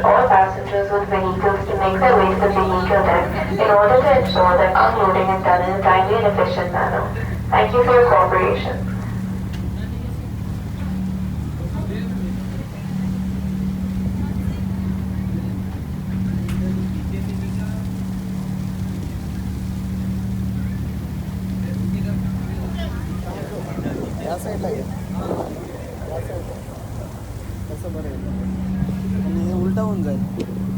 all passengers with vehicles to make their way to the vehicle deck in order to ensure that unloading is done in a timely and efficient manner. Thank you for your cooperation. या साईडला घ्या या साईडला कसं बरं आणि हे उलटा होऊन जाईल